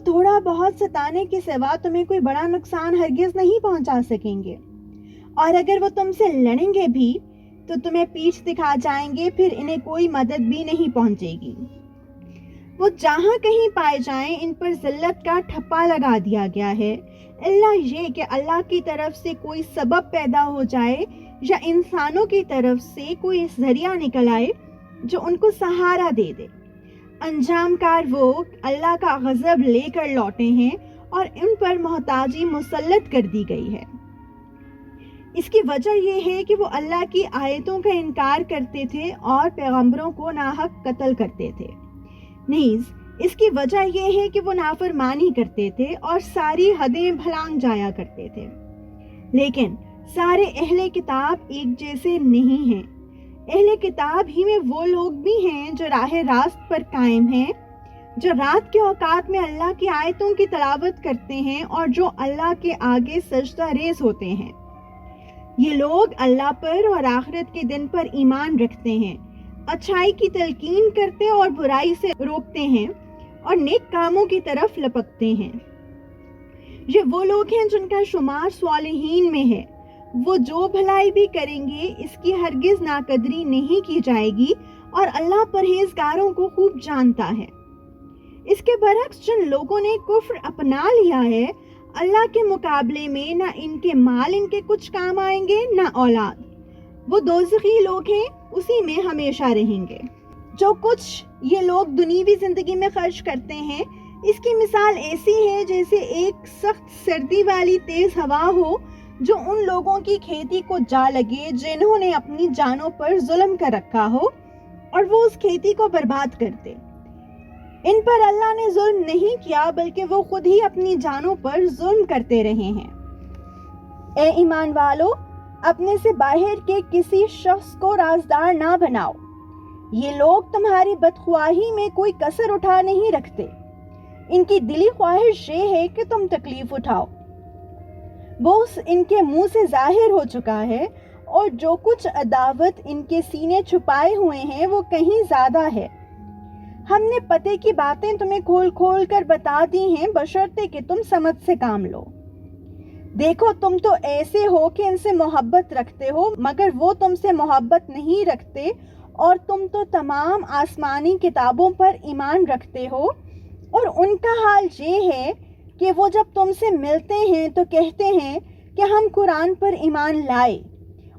تھوڑا بہت ستانے کے سوا تمہیں کوئی بڑا نقصان ہرگز نہیں پہنچا سکیں گے، اور اگر وہ تم سے لڑیں گے بھی تو تمہیں پیٹھ دکھا جائیں گے، پھر انہیں کوئی مدد بھی نہیں پہنچے گی۔ وہ جہاں کہیں پائے جائیں ان پر ذلت کا ٹھپا لگا دیا گیا ہے، الا یہ کہ اللہ کی طرف سے کوئی سبب پیدا ہو جائے یا انسانوں کی طرف سے کوئی ذریعہ نکل آئے جو ان کو سہارا دے دے۔ انجام کار وہ اللہ کا غضب لے کر لوٹے ہیں اور ان پر محتاجی مسلط کر دی گئی ہے۔ اس کی وجہ یہ ہے کہ وہ اللہ کی آیتوں کا انکار کرتے تھے اور پیغمبروں کو ناحق قتل کرتے تھے۔ نیز اس کی وجہ یہ ہے کہ وہ نافرمانی کرتے تھے اور ساری حدیں بھلانگ جایا کرتے تھے۔ لیکن سارے اہل کتاب ایک جیسے نہیں ہیں۔ اہل کتاب ہی میں وہ لوگ بھی ہیں جو راہ راست پر قائم ہیں، جو رات کے اوقات میں اللہ کی آیتوں کی تلاوت کرتے ہیں اور جو اللہ کے آگے سجدہ ریز ہوتے ہیں۔ یہ لوگ اللہ پر اور آخرت کے دن پر ایمان رکھتے ہیں، اچھائی کی تلقین کرتے اور برائی سے روکتے ہیں اور نیک کاموں کی طرف لپکتے ہیں۔ یہ وہ لوگ ہیں جن کا شمار صالحین میں ہے۔ وہ جو بھلائی بھی کریں گے اس کی ہرگز ناقدری نہیں کی جائے گی، اور اللہ پرہیزگاروں کو خوب جانتا ہے۔ اس کے برعکس جن لوگوں نے کفر اپنا لیا ہے، اللہ کے مقابلے میں نہ ان کے مال ان کے کچھ کام آئیں گے نہ اولاد۔ وہ دوزخی لوگ ہیں، اسی میں ہمیشہ رہیں گے۔ جو کچھ یہ لوگ دنیوی زندگی میں خرچ کرتے ہیں، اس کی مثال ایسی ہے جیسے ایک سخت سردی والی تیز ہوا ہو جو ان لوگوں کی کھیتی کو جا لگے جنہوں نے اپنی جانوں پر ظلم کر رکھا ہو اور وہ اس کھیتی کو برباد کر دے۔ ان پر اللہ نے ظلم نہیں کیا بلکہ وہ خود ہی اپنی جانوں پر ظلم کرتے رہے ہیں۔ اے ایمان والو، اپنے سے باہر کے کسی شخص کو رازدار نہ بناؤ۔ یہ لوگ تمہاری بدخواہی میں کوئی کسر اٹھا نہیں رکھتے۔ ان کی دلی خواہش یہ ہے کہ تم تکلیف اٹھاؤ۔ بغض ان کے منہ سے ظاہر ہو چکا ہے، اور جو کچھ عداوت ان کے سینے چھپائے ہوئے ہیں وہ کہیں زیادہ ہے۔ ہم نے پتے کی باتیں تمہیں کھول کھول کر بتا دی ہیں، بشرطے کہ تم سمجھ سے کام لو۔ دیکھو تم تو ایسے ہو کہ ان سے محبت رکھتے ہو، مگر وہ تم سے محبت نہیں رکھتے، اور تم تو تمام آسمانی کتابوں پر ایمان رکھتے ہو، اور ان کا حال یہ ہے کہ وہ جب تم سے ملتے ہیں تو کہتے ہیں کہ ہم قرآن پر ایمان لائے،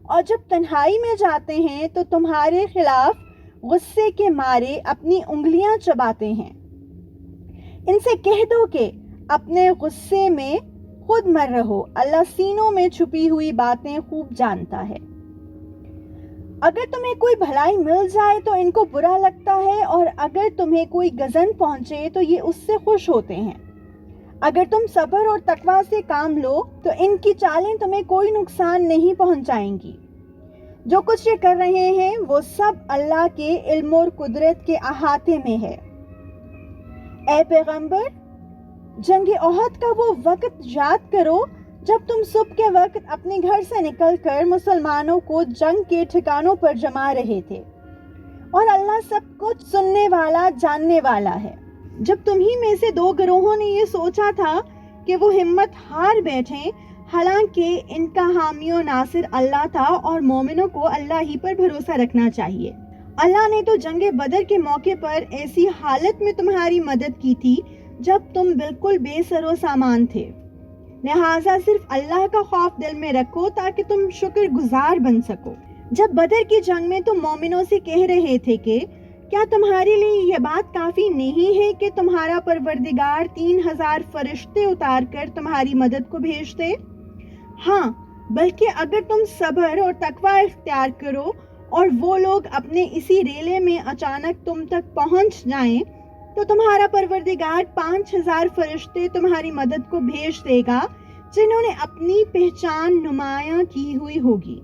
اور جب تنہائی میں جاتے ہیں تو تمہارے خلاف غصے کے مارے اپنی انگلیاں چباتے ہیں۔ ان سے کہہ دو کہ اپنے غصے میں خود مر رہو، اللہ سینوں میں چھپی ہوئی باتیں خوب جانتا ہے۔ اگر تمہیں کوئی بھلائی مل جائے تو ان کو برا لگتا ہے، اور اگر تمہیں کوئی غضن پہنچے تو یہ اس سے خوش ہوتے ہیں۔ اگر تم صبر اور تقوی سے کام لو تو ان کی چالیں تمہیں کوئی نقصان نہیں پہنچائیں گی۔ جو کچھ یہ کر رہے ہیں وہ سب اللہ کے علم اور قدرت کے احاطے میں ہے۔ اے پیغمبر، جنگ احد کا وہ وقت یاد کرو جب تم صبح کے وقت اپنے گھر سے نکل کر مسلمانوں کو جنگ کے ٹھکانوں پر جما رہے تھے، اور اللہ سب کچھ سننے والا جاننے والا ہے۔ جب تمہیں میں سے دو گروہوں نے یہ سوچا تھا کہ وہ ہمت ہار بیٹھیں، حالانکہ ان کا حامی و ناصر اللہ تھا، اور مومنوں کو اللہ ہی پر بھروسہ رکھنا چاہیے۔ اللہ نے تو جنگ بدر کے موقع پر ایسی حالت میں تمہاری مدد کی تھی جب تم بالکل بے سر و سامان تھے، لہٰذا صرف اللہ کا خوف دل میں رکھو تاکہ تم شکر گزار بن سکو۔ جب بدر کی جنگ میں تم مومنوں سے کہہ رہے تھے کہ کیا تمہارے لیے یہ بات کافی نہیں ہے کہ تمہارا پروردگار 3000 فرشتے اتار کر تمہاری مدد کو بھیج دے؟ ہاں، بلکہ اگر تم صبر اور تقوی اختیار کرو اور وہ لوگ اپنے اسی ریلے میں اچانک تم تک پہنچ جائیں تو تمہارا پروردگار 5000 فرشتے تمہاری مدد کو بھیج دے گا جنہوں نے اپنی پہچان نمایاں کی ہوئی ہوگی۔